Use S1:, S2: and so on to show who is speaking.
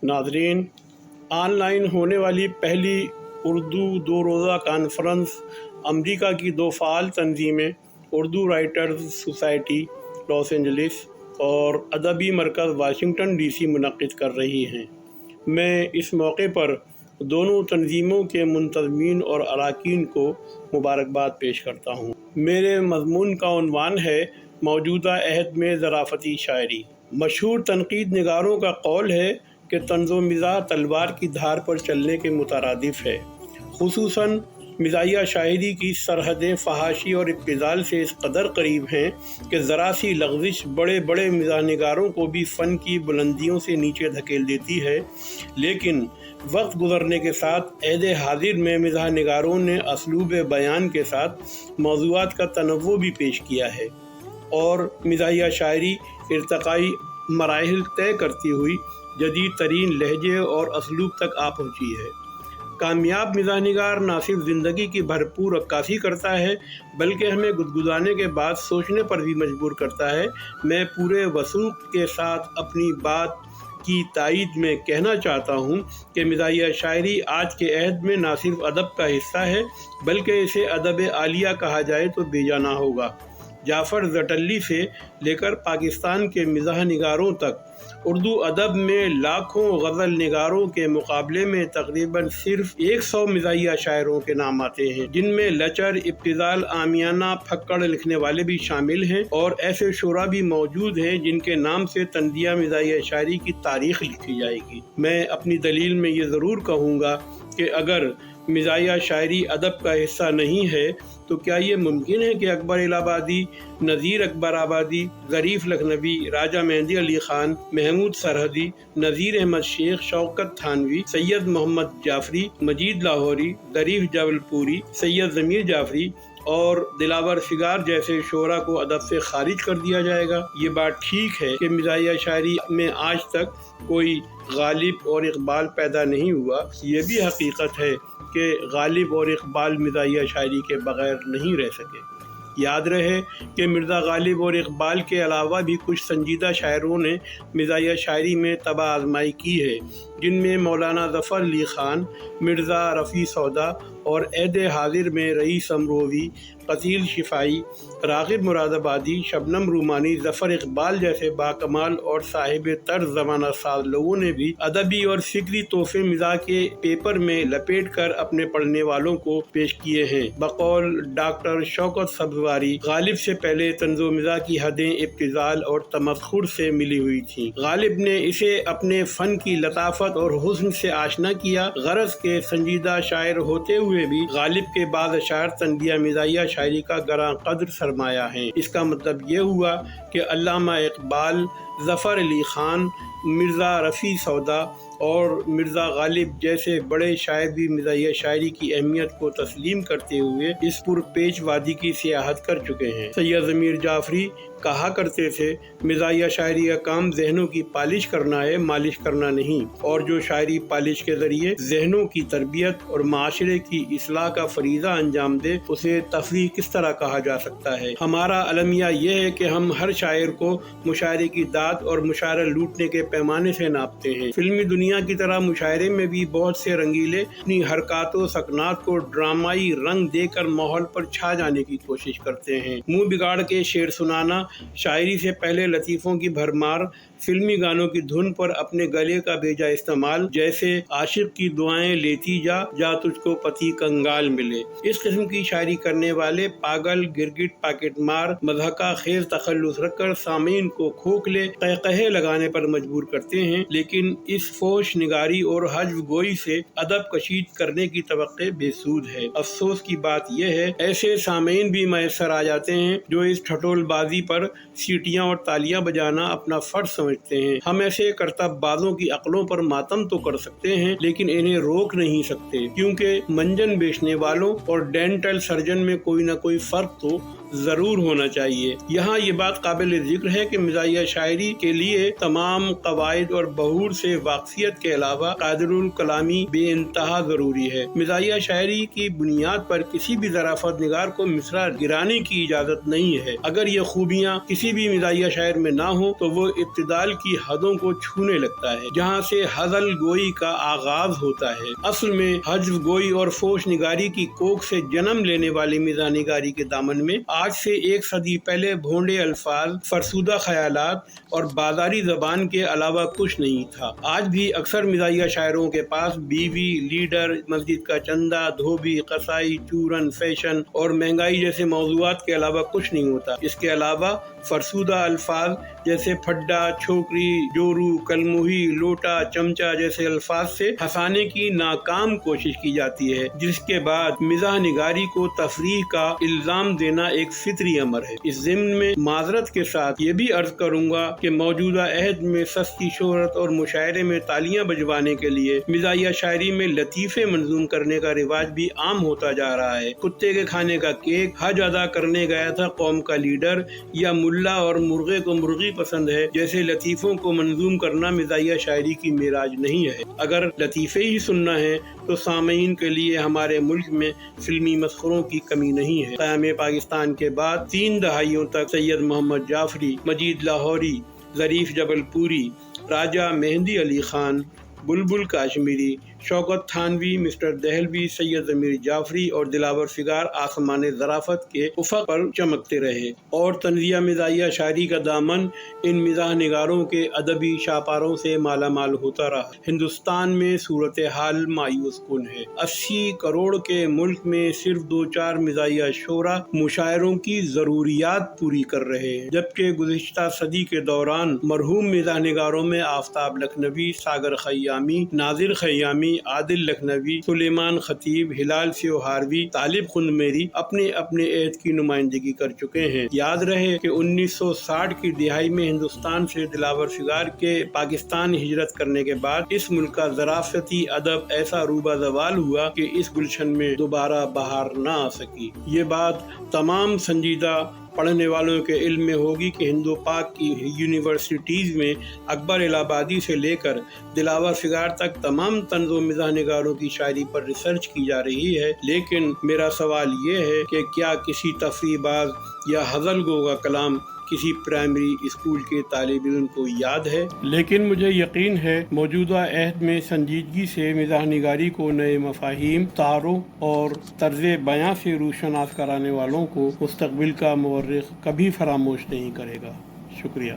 S1: ناظرین، on line ہونے والی پہلی اردو 2 روزہ کانفرنس امریکہ کی 2 فعال تنظیمیں Urdu writers society Los Angeles اور ادبی مرکز واشنگٹن ڈی سی منعقد کر رہی ہیں۔ میں اس موقع پر دونوں تنظیموں کے منتظمین اور اراکین کو مبارکباد پیش کرتا ہوں۔ میرے مضمون کا عنوان ہے موجودہ عہد میں ظرافتی شاعری۔ مشہور تنقید نگاروں کا قول ہے کہ طنز و مزاح تلوار کی دھار پر چلنے کے مترادف ہے۔ خصوصاً مزاحیہ شاعری کی سرحدیں فحاشی اور ابتذال سے اس قدر قریب ہیں کہ ذرا سی لغزش بڑے بڑے مزاح نگاروں کو بھی فن کی بلندیوں سے نیچے دھکیل دیتی ہے۔ لیکن وقت گزرنے کے ساتھ عہد حاضر میں مزاح نگاروں نے اسلوب بیان کے ساتھ موضوعات کا تنوع بھی پیش کیا ہے اور مزاحیہ شاعری ارتقائی مراحل طے کرتی ہوئی جدید ترین لہجے اور اسلوب تک آ پہنچی ہے۔ کامیاب مزاح نگار نہ صرف زندگی کی بھرپور عکاسی کرتا ہے بلکہ ہمیں گدگدانے کے بعد سوچنے پر بھی مجبور کرتا ہے۔ میں پورے وثوق کے ساتھ اپنی بات کی تائید میں کہنا چاہتا ہوں کہ مزاحیہ شاعری آج کے عہد میں نہ صرف ادب کا حصہ ہے بلکہ اسے ادب عالیہ کہا جائے تو بے جا نہ ہوگا۔ جعفر زٹلی سے لے کر پاکستان کے مزاح نگاروں تک اردو ادب میں لاکھوں غزل نگاروں کے مقابلے میں تقریباً صرف 100 مزاحیہ شاعروں کے نام آتے ہیں، جن میں لچر، ابتذال، عامیانہ، پھکڑ لکھنے والے بھی شامل ہیں اور ایسے شعراء بھی موجود ہیں جن کے نام سے طنزیہ مزاحیہ شاعری کی تاریخ لکھی جائے گی۔ میں اپنی دلیل میں یہ ضرور کہوں گا کہ اگر مزاحیہ شاعری ادب کا حصہ نہیں ہے تو کیا یہ ممکن ہے کہ اکبر الہ آبادی، نذیر اکبر آبادی، ظریف لکھنوی، راجہ مہندی علی خان، محمود سرحدی، نذیر احمد شیخ، شوکت تھانوی، سید محمد جعفری، مجید لاہوری، ظریف جبل پوری، سید ضمیر جعفری اور دلاور شگار جیسے شعراء کو ادب سے خارج کر دیا جائے گا؟ یہ بات ٹھیک ہے کہ مزاحیہ شاعری میں آج تک کوئی غالب اور اقبال پیدا نہیں ہوا، یہ بھی حقیقت ہے کہ غالب اور اقبال مزاحیہ شاعری کے بغیر نہیں رہ سکے۔ یاد رہے کہ مرزا غالب اور اقبال کے علاوہ بھی کچھ سنجیدہ شاعروں نے مزاحیہ شاعری میں طبع آزمائی کی ہے، جن میں مولانا ظفر علی خان، مرزا رفیع سودا اور عہد حاضر میں رئیس امروی، قتیل شفاعی، راغب مراد آبادی، شبنم رومانی، ظفر اقبال جیسے باکمال اور صاحب طرز زمانہ ساز لوگوں نے بھی ادبی اور فکری تحفے مزاح کے پیپر میں لپیٹ کر اپنے پڑھنے والوں کو پیش کیے ہیں۔ بقول ڈاکٹر شوکت سبزواری، غالب سے پہلے طنز و مزاح کی حدیں ابتذال اور تمسخر سے ملی ہوئی تھیں۔ غالب نے اسے اپنے فن کی لطافت اور حسن سے آشنا کیا۔ غرض کے سنجیدہ شاعر ہوتے ہوئے بھی غالب کے بعض اشعار طنزیہ مزاحیہ شاعری کا گراں قدر سرمایہ ہیں۔ اس کا مطلب یہ ہوا کہ علامہ اقبال، ظفر علی خان، مرزا رفیع سودا اور مرزا غالب جیسے بڑے شاعر بھی مزاحیہ شاعری کی اہمیت کو تسلیم کرتے ہوئے اس پرپیچ وادی کی سیاحت کر چکے ہیں۔ سید ضمیر جعفری کہا کرتے تھے، مزاحیہ شاعری کا کام ذہنوں کی پالش کرنا ہے، مالش کرنا نہیں، اور جو شاعری پالش کے ذریعے ذہنوں کی تربیت اور معاشرے کی اصلاح کا فریضہ انجام دے اسے تفریح کس طرح کہا جا سکتا ہے؟ ہمارا المیہ یہ ہے کہ ہم ہر شاعر کو مشاعرے کی داد اور مشاعرہ لوٹنے کے پیمانے سے ناپتے ہیں۔ فلمی دنیا کی طرح مشاعرے میں بھی بہت سے رنگیلے اپنی حرکات و سکنات کو ڈرامائی رنگ دے کر ماحول پر چھا جانے کی کوشش کرتے ہیں۔ منہ بگاڑ کے شعر سنانا، شاعری سے پہلے لطیفوں کی بھرمار، فلمی گانوں کی دھن پر اپنے گلے کا بیجا استعمال، جیسے عاشق کی دعائیں لیتی جا، جا تجھ کو پتی کنگال ملے، اس قسم کی شاعری کرنے والے پاگل، گرگٹ، پاکٹ مار، مضحکہ خیز تخلص رکھ کر سامعین کو کھوکھلے قہقہے لگانے پر مجبور کرتے ہیں، لیکن اس فوش نگاری اور حجو گوئی سے ادب کشید کرنے کی توقع بے سود ہے۔ افسوس کی بات یہ ہے ایسے سامعین بھی میسر آ جاتے ہیں جو اس ٹھٹول بازی پر سیٹیاں اور تالیاں بجانا اپنا فرض سمجھتے ہیں۔ ہم ایسے کرتب بازوں کی عقلوں پر ماتم تو کر سکتے ہیں لیکن انہیں روک نہیں سکتے، کیونکہ منجن بیچنے والوں اور ڈینٹل سرجن میں کوئی نہ کوئی فرق تو ضرور ہونا چاہیے۔ یہاں یہ بات قابل ذکر ہے کہ مزاحیہ شاعری کے لیے تمام قواعد اور بہور سے واقفیت کے علاوہ قادر الکلامی بے انتہا ضروری ہے۔ مزاحیہ شاعری کی بنیاد پر کسی بھی ظرافت نگار کو مصرع گرانے کی اجازت نہیں ہے۔ اگر یہ خوبیاں کسی بھی مزاحیہ شاعر میں نہ ہوں تو وہ اعتدال کی حدوں کو چھونے لگتا ہے، جہاں سے ہزل گوئی کا آغاز ہوتا ہے۔ اصل میں حذف گوئی اور فوش نگاری کی کوکھ سے جنم لینے والی مزاح نگاری کے دامن میں آج سے 1 صدی پہلے بھونڈے الفاظ، فرسودہ خیالات اور بازاری زبان کے علاوہ کچھ نہیں تھا۔ آج بھی اکثر مزاحیہ شاعروں کے پاس بیوی، لیڈر، مسجد کا چندہ، دھوبی، قصائی، چورن، فیشن اور مہنگائی جیسے موضوعات کے علاوہ کچھ نہیں ہوتا۔ اس کے علاوہ فرسودہ الفاظ جیسے پھڈا، چھوکری، جورو، کلموہی، لوٹا، چمچا جیسے الفاظ سے ہنسانے کی ناکام کوشش کی جاتی ہے، جس کے بعد مزاح نگاری کو تفریح کا الزام دینا ایک فطری امر ہے۔ اس ضمن میں معذرت کے ساتھ یہ بھی عرض کروں گا کہ موجودہ عہد میں سستی شہرت اور مشاعرے میں تالیاں بجوانے کے لیے مزاحیہ شاعری میں لطیفے منظوم کرنے کا رواج بھی عام ہوتا جا رہا ہے۔ کتے کے کھانے کا کیک، حج ادا کرنے گیا تھا قوم کا لیڈر، یا ملا اور مرغے کو مرغی پسند ہے جیسے لطیفوں کو منظوم کرنا مزاحیہ شاعری کی معراج نہیں ہے۔ اگر لطیفے ہی سننا ہے تو سامعین کے لیے ہمارے ملک میں فلمی مسخروں کی کمی نہیں ہے۔ قیام پاکستان کے بعد 3 دہائیوں تک سید محمد جعفری، مجید لاہوری، ظریف جبل پوری، راجہ مہندی علی خان، بلبل کاشمیری، شوکت تھانوی، مسٹر دہلوی، سید ضمیر جعفری اور دلاور فگار آسمان ظرافت کے افق پر چمکتے رہے، اور تنزیہ مزاحیہ شاعری کا دامن ان مزاح نگاروں کے ادبی شاہپاروں سے مالا مال ہوتا رہا۔ ہندوستان میں صورتحال مایوس کن ہے۔ 80 کروڑ کے ملک میں صرف 2-4 مزاحیہ شعراء مشاعروں کی ضروریات پوری کر رہے ہیں، جبکہ گزشتہ صدی کے دوران مرحوم مزاح نگاروں میں آفتاب لکھنوی، ساگر خیامی، ناظر خیامی، عادل لکھنوی، سلیمان خطیب، ہلال سیوہاروی، طالب قندمیری اپنے اپنے عہد کی نمائندگی کر چکے ہیں۔ یاد رہے کہ 1960 کی دہائی میں ہندوستان سے دلاور فگار کے پاکستان ہجرت کرنے کے بعد اس ملک کا ظرافتی ادب ایسا روبہ زوال ہوا کہ اس گلشن میں دوبارہ بہار نہ آ سکی۔ یہ بات تمام سنجیدہ پڑھنے والوں کے علم میں ہوگی کہ ہند و پاک کی یونیورسٹیز میں اکبر الہ آبادی سے لے کر دلاور فگار تک تمام طنز و مزاح نگاروں کی شاعری پر ریسرچ کی جا رہی ہے، لیکن میرا سوال یہ ہے کہ کیا کسی تفریح باز یا ہزل گو کا کلام کسی پرائمری اسکول کے طالب علم کو یاد ہے؟ لیکن مجھے یقین ہے موجودہ عہد میں سنجیدگی سے مزاح نگاری کو نئے مفاہیم، تعارف اور طرز بیاں سے روشناس کرانے والوں کو مستقبل کا مورخ کبھی فراموش نہیں کرے گا۔ شکریہ۔